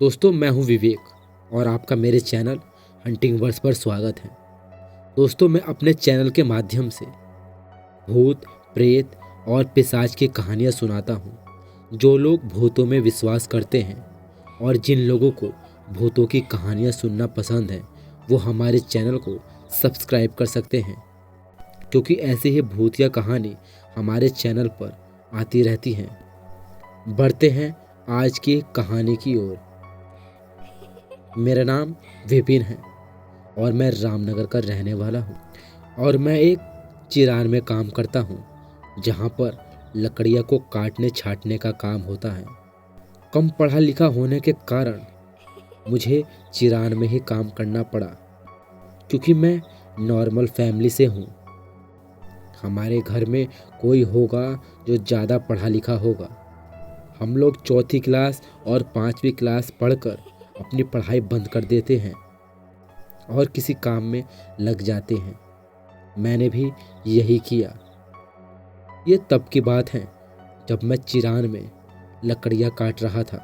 दोस्तों, मैं हूं विवेक और आपका मेरे चैनल हंटिंग वर्ड्स पर स्वागत है। दोस्तों, मैं अपने चैनल के माध्यम से भूत, प्रेत और पिशाच की कहानियां सुनाता हूं। जो लोग भूतों में विश्वास करते हैं और जिन लोगों को भूतों की कहानियां सुनना पसंद है, वो हमारे चैनल को सब्सक्राइब कर सकते हैं, क्योंकि ऐसी ही भूतिया कहानी हमारे चैनल पर आती रहती हैं। बढ़ते हैं आज की कहानी की ओर। मेरा नाम विपिन है और मैं रामनगर का रहने वाला हूँ और मैं एक चिरान में काम करता हूँ, जहाँ पर लकड़ियाँ को काटने छाटने का काम होता है। कम पढ़ा लिखा होने के कारण मुझे चिरान में ही काम करना पड़ा, क्योंकि मैं नॉर्मल फैमिली से हूँ। हमारे घर में कोई होगा जो ज़्यादा पढ़ा लिखा होगा। हम लोग चौथी क्लास और 5वीं क्लास पढ़कर अपनी पढ़ाई बंद कर देते हैं और किसी काम में लग जाते हैं। मैंने भी यही किया। ये तब की बात है जब मैं चिरान में लकड़ियाँ काट रहा था।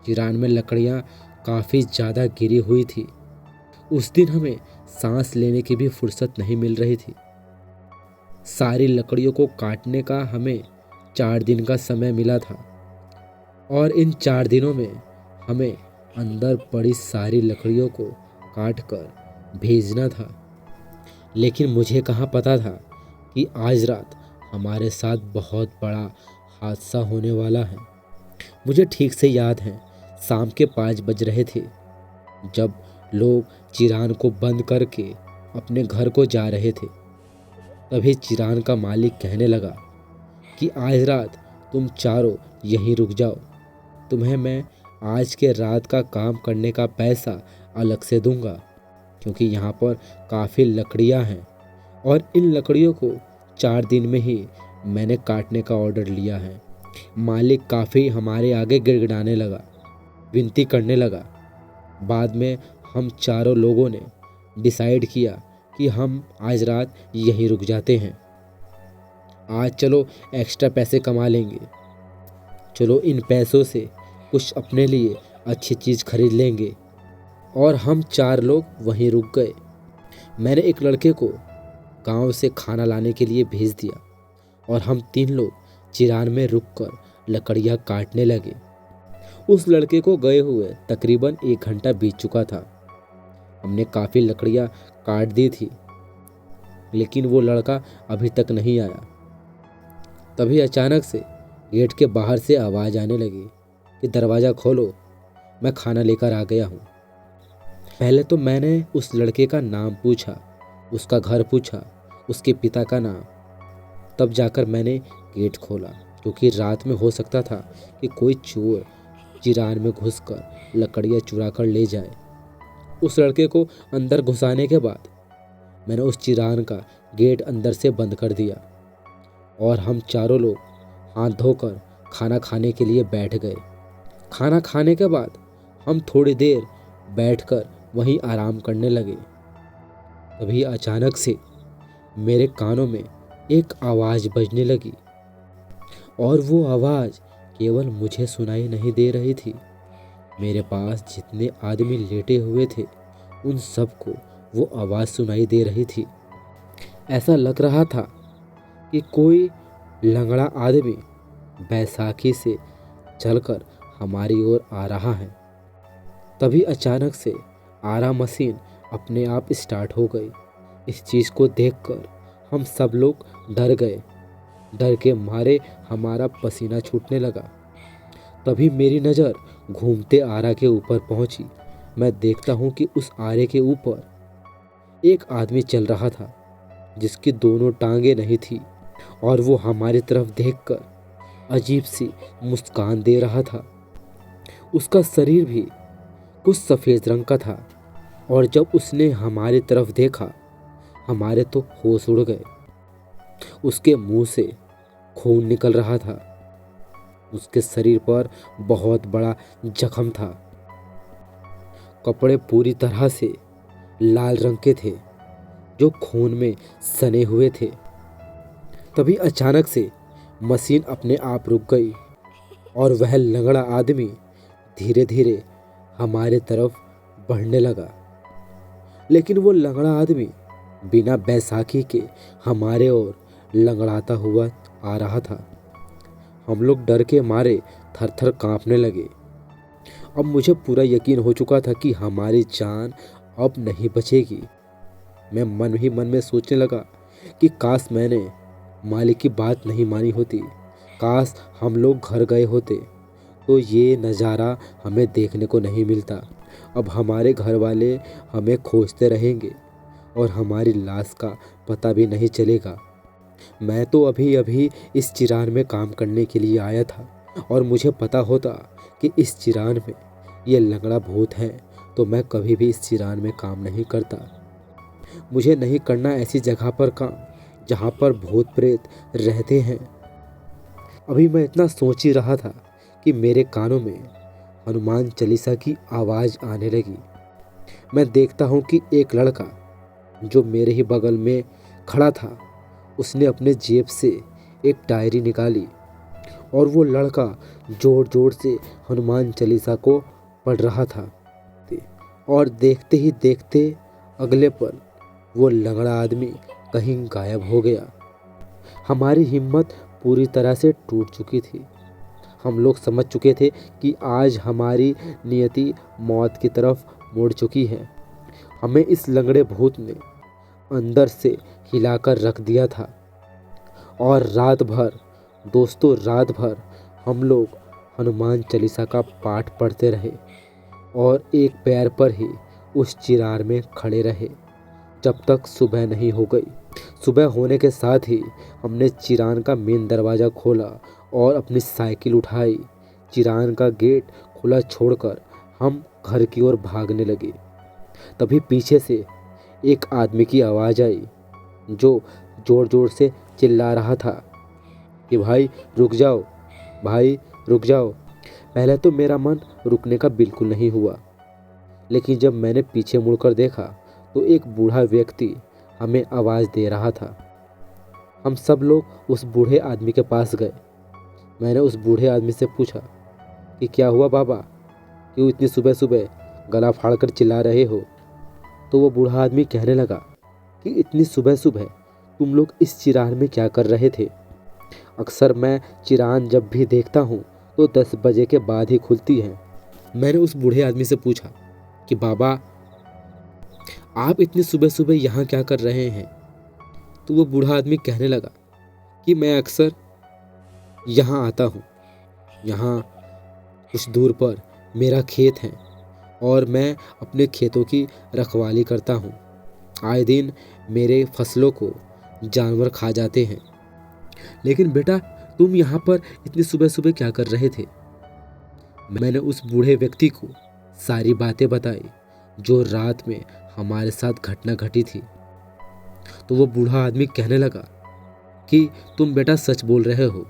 चिरान में लकड़ियाँ काफ़ी ज़्यादा गिरी हुई थी। उस दिन हमें सांस लेने की भी फुर्सत नहीं मिल रही थी। सारी लकड़ियों को काटने का हमें 4 दिन का समय मिला था और इन 4 दिनों में हमें अंदर पड़ी सारी लकड़ियों को काट कर भेजना था। लेकिन मुझे कहाँ पता था कि आज रात हमारे साथ बहुत बड़ा हादसा होने वाला है। मुझे ठीक से याद है, शाम के 5 बज रहे थे जब लोग चिरान को बंद करके अपने घर को जा रहे थे। तभी चिरान का मालिक कहने लगा कि आज रात तुम चारों यहीं रुक जाओ। तुम्हें मैं आज के रात का काम करने का पैसा अलग से दूंगा, क्योंकि यहाँ पर काफ़ी लकड़ियाँ हैं और इन लकड़ियों को 4 दिन में ही मैंने काटने का ऑर्डर लिया है। मालिक काफ़ी हमारे आगे गिड़गिड़ाने लगा, विनती करने लगा। बाद में हम चारों लोगों ने डिसाइड किया कि हम आज रात यहीं रुक जाते हैं। आज चलो एक्स्ट्रा पैसे कमा लेंगे। चलो इन पैसों से कुछ अपने लिए अच्छी चीज़ खरीद लेंगे। और हम 4 लोग वहीं रुक गए। मैंने एक लड़के को गांव से खाना लाने के लिए भेज दिया और हम 3 लोग चिरान में रुककर लकड़ियाँ काटने लगे। उस लड़के को गए हुए तकरीबन 1 घंटा बीत चुका था। हमने काफ़ी लकड़ियाँ काट दी थी, लेकिन वो लड़का अभी तक नहीं आया। तभी अचानक से गेट के बाहर से आवाज़ आने लगी कि दरवाज़ा खोलो, मैं खाना लेकर आ गया हूँ। पहले तो मैंने उस लड़के का नाम पूछा, उसका घर पूछा, उसके पिता का नाम। तब जाकर मैंने गेट खोला, क्योंकि रात में हो सकता था कि कोई चोर चिरान में घुसकर लकड़ियाँ चुरा कर ले जाए। उस लड़के को अंदर घुसाने के बाद मैंने उस चिरान का गेट अंदर से बंद कर दिया और हम चारों लोग हाथ धोकर खाना खाने के लिए बैठ गए। खाना खाने के बाद हम थोड़ी देर बैठकर वहीं आराम करने लगे। तभी अचानक से मेरे कानों में एक आवाज़ बजने लगी और वो आवाज़ केवल मुझे सुनाई नहीं दे रही थी। मेरे पास जितने आदमी लेटे हुए थे उन सबको वो आवाज़ सुनाई दे रही थी। ऐसा लग रहा था कि कोई लंगड़ा आदमी बैसाखी से चलकर हमारी ओर आ रहा है। तभी अचानक से आरा मशीन अपने आप स्टार्ट हो गई। इस चीज़ को देखकर हम सब लोग डर गए। डर के मारे हमारा पसीना छूटने लगा। तभी मेरी नज़र घूमते आरा के ऊपर पहुंची। मैं देखता हूं कि उस आरे के ऊपर एक आदमी चल रहा था, जिसकी दोनों टांगें नहीं थी और वो हमारी तरफ देखकर अजीब सी मुस्कान दे रहा था। उसका शरीर भी कुछ सफ़ेद रंग का था और जब उसने हमारी तरफ देखा, हमारे तो होश उड़ गए। उसके मुंह से खून निकल रहा था। उसके शरीर पर बहुत बड़ा जख्म था। कपड़े पूरी तरह से लाल रंग के थे, जो खून में सने हुए थे। तभी अचानक से मशीन अपने आप रुक गई और वह लंगड़ा आदमी धीरे धीरे हमारे तरफ बढ़ने लगा। लेकिन वो लंगड़ा आदमी बिना बैसाखी के हमारे ओर लंगड़ाता हुआ आ रहा था। हम लोग डर के मारे थर थर कांपने लगे। अब मुझे पूरा यकीन हो चुका था कि हमारी जान अब नहीं बचेगी। मैं मन ही मन में सोचने लगा कि काश मैंने मालिक की बात नहीं मानी होती, काश हम लोग घर गए होते तो ये नज़ारा हमें देखने को नहीं मिलता। अब हमारे घर वाले हमें खोजते रहेंगे और हमारी लाश का पता भी नहीं चलेगा। मैं तो अभी अभी इस चिरान में काम करने के लिए आया था और मुझे पता होता कि इस चिरान में ये लंगड़ा भूत है तो मैं कभी भी इस चिरान में काम नहीं करता। मुझे नहीं करना ऐसी जगह पर काम जहाँ पर भूत प्रेत रहते हैं। अभी मैं इतना सोच ही रहा था कि मेरे कानों में हनुमान चालीसा की आवाज़ आने लगी। मैं देखता हूँ कि एक लड़का जो मेरे ही बगल में खड़ा था, उसने अपने जेब से एक डायरी निकाली और वो लड़का जोर जोर से हनुमान चालीसा को पढ़ रहा था। और देखते ही देखते अगले पल वो लंगड़ा आदमी कहीं गायब हो गया। हमारी हिम्मत पूरी तरह से टूट चुकी थी। हम लोग समझ चुके थे कि आज हमारी नियति मौत की तरफ मुड़ चुकी है। हमें इस लंगड़े भूत ने अंदर से हिलाकर रख दिया था। और रात भर हम लोग हनुमान चालीसा का पाठ पढ़ते रहे और एक पैर पर ही उस चिरार में खड़े रहे जब तक सुबह नहीं हो गई। सुबह होने के साथ ही हमने चिरान का मेन दरवाज़ा खोला और अपनी साइकिल उठाई। चिरान का गेट खुला छोड़कर हम घर की ओर भागने लगे। तभी पीछे से एक आदमी की आवाज़ आई जो ज़ोर ज़ोर से चिल्ला रहा था कि भाई रुक जाओ, भाई रुक जाओ। पहले तो मेरा मन रुकने का बिल्कुल नहीं हुआ, लेकिन जब मैंने पीछे मुड़कर देखा तो एक बूढ़ा व्यक्ति हमें आवाज़ दे रहा था। हम सब लोग उस बूढ़े आदमी के पास गए। मैंने उस बूढ़े आदमी से पूछा कि क्या हुआ बाबा, क्यों इतनी सुबह सुबह गला फाड़कर चिल्ला रहे हो? तो वो बूढ़ा आदमी कहने लगा कि इतनी सुबह सुबह तुम लोग इस चिरान में क्या कर रहे थे? अक्सर मैं चिरान जब भी देखता हूँ तो 10 बजे के बाद ही खुलती है। मैंने उस बूढ़े आदमी से पूछा कि बाबा आप इतनी सुबह सुबह यहाँ क्या कर रहे हैं? तो वो बूढ़ा आदमी कहने लगा कि मैं अक्सर यहाँ आता हूँ। यहाँ कुछ दूर पर मेरा खेत है और मैं अपने खेतों की रखवाली करता हूँ। आए दिन मेरे फसलों को जानवर खा जाते हैं। लेकिन बेटा तुम यहाँ पर इतनी सुबह सुबह क्या कर रहे थे? मैंने उस बूढ़े व्यक्ति को सारी बातें बताई जो रात में हमारे साथ घटना घटी थी। तो वो बूढ़ा आदमी कहने लगा कि तुम बेटा सच बोल रहे हो।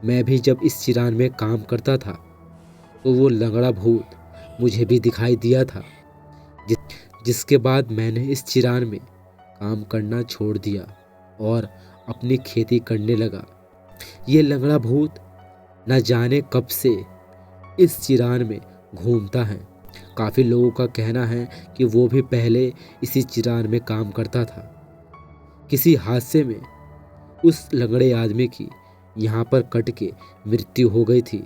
मैं भी जब इस चिरान में काम करता था तो वो लंगड़ा भूत मुझे भी दिखाई दिया था, जिसके बाद मैंने इस चिरान में काम करना छोड़ दिया और अपनी खेती करने लगा। ये लंगड़ा भूत न जाने कब से इस चिरान में घूमता है। काफ़ी लोगों का कहना है कि वो भी पहले इसी चिरान में काम करता था। किसी हादसे में उस लंगड़े आदमी की यहाँ पर कट के मृत्यु हो गई थी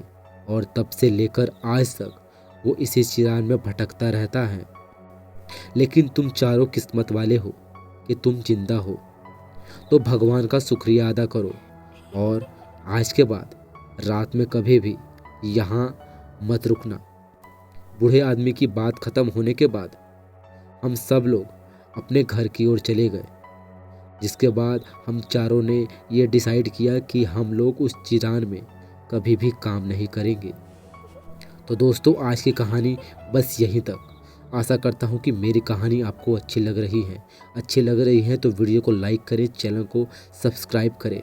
और तब से लेकर आज तक वो इसी चिरान में भटकता रहता है। लेकिन तुम चारों किस्मत वाले हो कि तुम जिंदा हो, तो भगवान का शुक्रिया अदा करो और आज के बाद रात में कभी भी यहाँ मत रुकना। बूढ़े आदमी की बात खत्म होने के बाद हम सब लोग अपने घर की ओर चले गए, जिसके बाद हम चारों ने ये डिसाइड किया कि हम लोग उस चिरान में कभी भी काम नहीं करेंगे। तो दोस्तों आज की कहानी बस यहीं तक। आशा करता हूँ कि मेरी कहानी आपको अच्छी लग रही है तो वीडियो को लाइक करें, चैनल को सब्सक्राइब करें।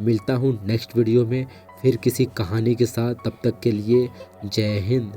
मिलता हूँ नेक्स्ट वीडियो में फिर किसी कहानी के साथ। तब तक के लिए जय हिंद।